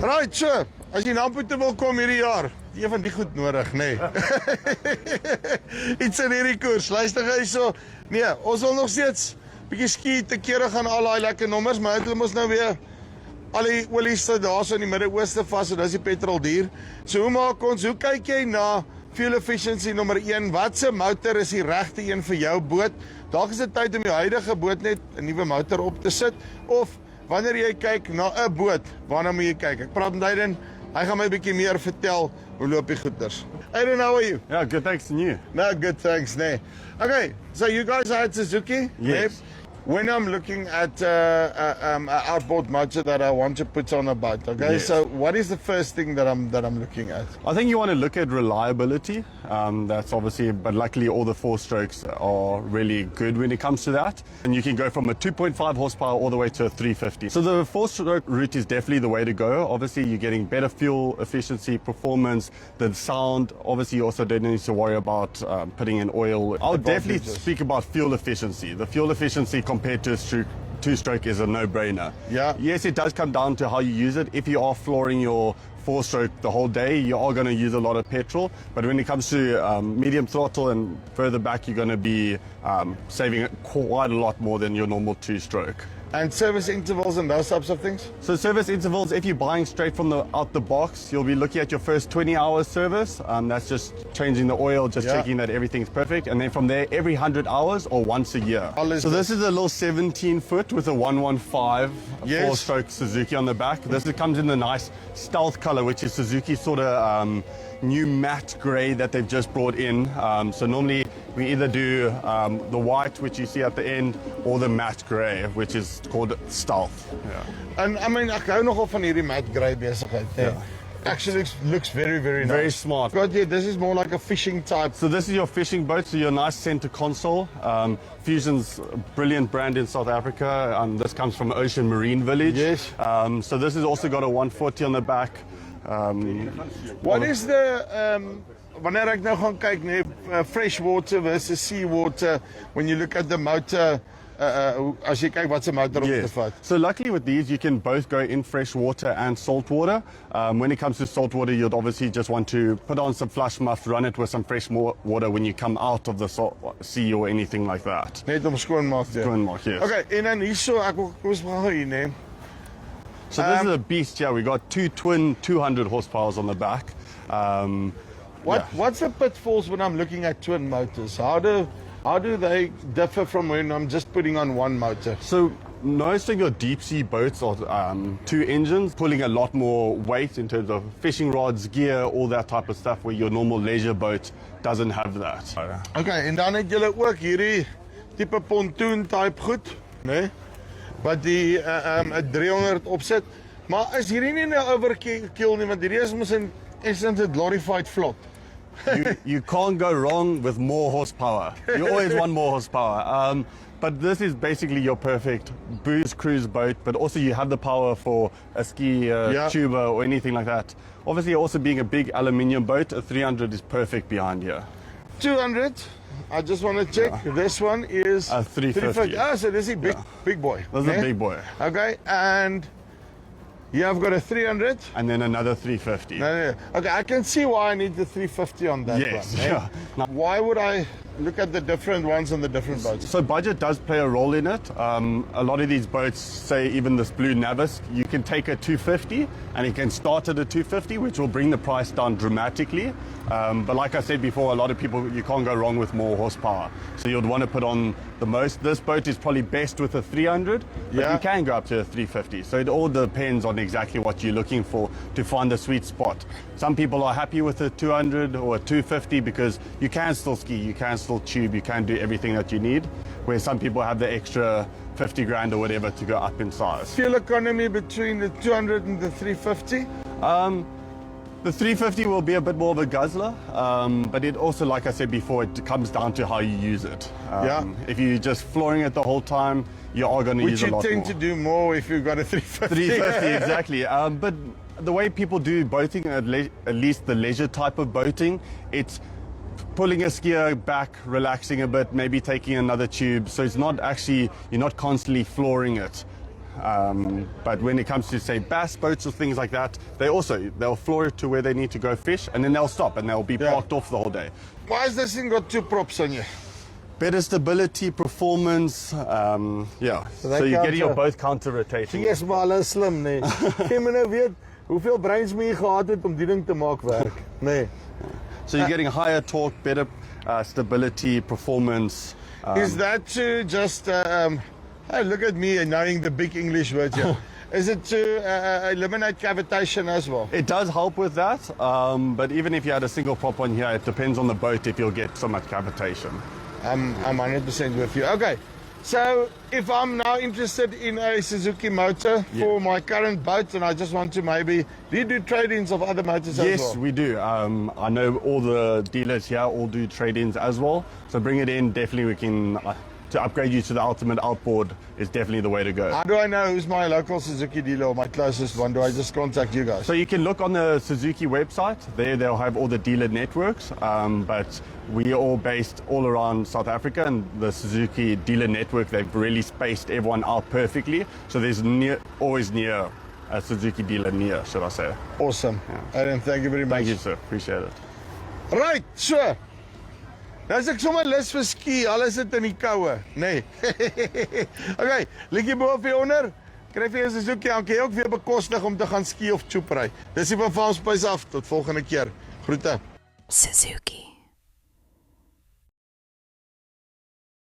Right, so, as jy na Boete wil kom hierdie jaar, jy van die goed nodig, nee. Iets in hierdie koers, luister jy so. Nee, ons wil nog steeds bietjie ski te kere gaan al daai lekker nommers, maar het hulle mos nou weer al die olies daar so in die Midde-Ooste vas, so dis die petrol duur. So hoe maak ons, hoe kyk jy na fuel efficiency nommer 1, watse motor is die regte een vir jou boot? Dalk is dit tyd om jou huidige boot net 'n nuwe motor op te sit, of wanneer jy kyk na 'n boot, waarna moet jy kyk? Ek praat met Aiden, hy gaan my bietjie meer vertel hoe loop die goeders. Aiden, how are you? Yeah, good, thanks, and you? No, good, thanks, nee. Okay, so you guys are at Suzuki? Yes. When I'm looking at an outboard motor that I want to put on a boat, okay, Yes. so what is the first thing that I'm looking at? I think you want to look at reliability. That's obviously, but luckily all the 4-strokes are really good when it comes to that. And you can go from a 2.5 horsepower all the way to a 350. So the 4-stroke route is definitely the way to go. Obviously, you're getting better fuel efficiency, performance, the sound. Obviously, you also don't need to worry about putting in oil. I would definitely speak about fuel efficiency. The fuel efficiency compared to a two-stroke is a no-brainer. Yeah. Yes, it does come down to how you use it. If you are flooring your 4-stroke the whole day, you are going to use a lot of petrol. But when it comes to medium throttle and further back, you're going to be saving quite a lot more than your normal 2-stroke. And service intervals and those types of things? So service intervals, if you're buying straight from out the box, you'll be looking at your first 20 hours service. That's just changing the oil, just checking that everything's perfect. And then from there, every 100 hours or once a year. So this is a little 17-foot with a 115 4-stroke Suzuki on the back. This comes in the nice stealth color, which is Suzuki's sort of new matte gray that they've just brought in. So normally we either do the white, which you see at the end, or the matte gray, which is called stealth. Yeah. And I mean, ek hou nogal van hierdie matte grey besigheid. Yeah. Actually looks very, very nice. Very smart. God, yeah, this is more like a fishing type. So this is your fishing boat, so your nice center console. Fusion's a brilliant brand in South Africa. This comes from Ocean Marine Village. Yes. So this has also got a 140 on the back. What is the wanneer ek nou gaan kyk fresh water versus sea water, when you look at the motor, as jy kyk watse motor om te vat? So luckily with these you can both go in fresh water and salt water. When it comes to salt water, you'd obviously just want to put on some flush muff, run it with some fresh water when you come out of the sea or anything like that. Net om skoon maak. Skoon maak, yes. Okay, en dan hierso ek wil kom ons gaan hier nee. So this is a beast, yeah. We got two twin 200 horsepowers on the back. What's the pitfalls when I'm looking at twin motors? How do they differ from when I'm just putting on one motor? So most of your deep sea boats are 2 engines, pulling a lot more weight in terms of fishing rods, gear, all that type of stuff, where your normal leisure boat doesn't have that. Okay, en dan het julle ook hierdie tipe pontoon type goed, né? Wat die 300 opsit. Maar is hierdie nie 'n overkill nie, want hierdie is mos 'n essence a glorified flop. You can't go wrong with more horsepower. You always want more horsepower. But this is basically your perfect booze cruise boat, but also you have the power for a ski, tuba or anything like that. Obviously also being a big aluminium boat, a 300 is perfect behind here. 200, I just want to check. This one is a 350. Ah, so this is big boy. This is a big boy. Okay, and here I've got a 300. And then another 350. No. Okay, I can see why I need the 350 on that yes, one. Yeah. Now, why would I look at the different ones on the different boats? So budget does play a role in it. A lot of these boats, say even this blue Navis, you can take a 250 and it can start at a 250, which will bring the price down dramatically. But like I said before, a lot of people, you can't go wrong with more horsepower. So you'd want to put on the most. This boat is probably best with a 300, but you can go up to a 350. So it all depends on exactly what you're looking for to find the sweet spot. Some people are happy with a 200 or a 250 because you can still ski, you can still tube, you can do everything that you need, where some people have the extra 50 grand or whatever to go up in size. Fuel economy between the 200 and the 350? The 350 will be a bit more of a guzzler, but it also, like I said before, it comes down to how you use it. If you're just flooring it the whole time, you are going to use a lot more. Which you tend to do more if you've got a 350. 350, exactly. But the way people do boating, at least the leisure type of boating, it's pulling a skier back, relaxing a bit, maybe taking another tube. So it's not actually, you're not constantly flooring it. But when it comes to, say, bass boats or things like that, they'll floor it to where they need to go fish, and then they'll stop and they'll be parked off the whole day. Why has this thing got 2 props on you? Better stability, performance, So you're getting your boat counter-rotating. Yes, maar hulle is slim, nee. Jy moet nou weet hoeveel breins moet jy gehad het om die ding te maak werk, nee. So you're getting higher torque, better stability, performance. Is that to just, hey, look at me knowing the big English words here. Is it to eliminate cavitation as well? It does help with that, but even if you had a single prop on here, it depends on the boat if you'll get so much cavitation. I'm 100% with you. Okay, so if I'm now interested in a Suzuki motor for my current boat and I just want to maybe, do you do trade-ins of other motors as well? Yes, we do. I know all the dealers here all do trade-ins as well. So bring it in, definitely we can, to upgrade you to the ultimate outboard is definitely the way to go. How do I know who's my local Suzuki dealer or my closest one? Do I just contact you guys? So you can look on the Suzuki website. There they'll have all the dealer networks, but we are all based all around South Africa, and the Suzuki dealer network, they've really spaced everyone out perfectly. So there's always near a Suzuki dealer near, should I say. Awesome. Adam, thank you very much. Thank you, sir. Appreciate it. Right, so. Nou is ek sommer lus vir ski, al is dit in die koue, nee. Okay, liedjie bo of hier onder. Kry vir jou Suzuki, dan kan jy ook weer bekostig om te gaan ski of tjoepry. Dis die van Farmspace af, tot volgende keer. Groete. Suzuki.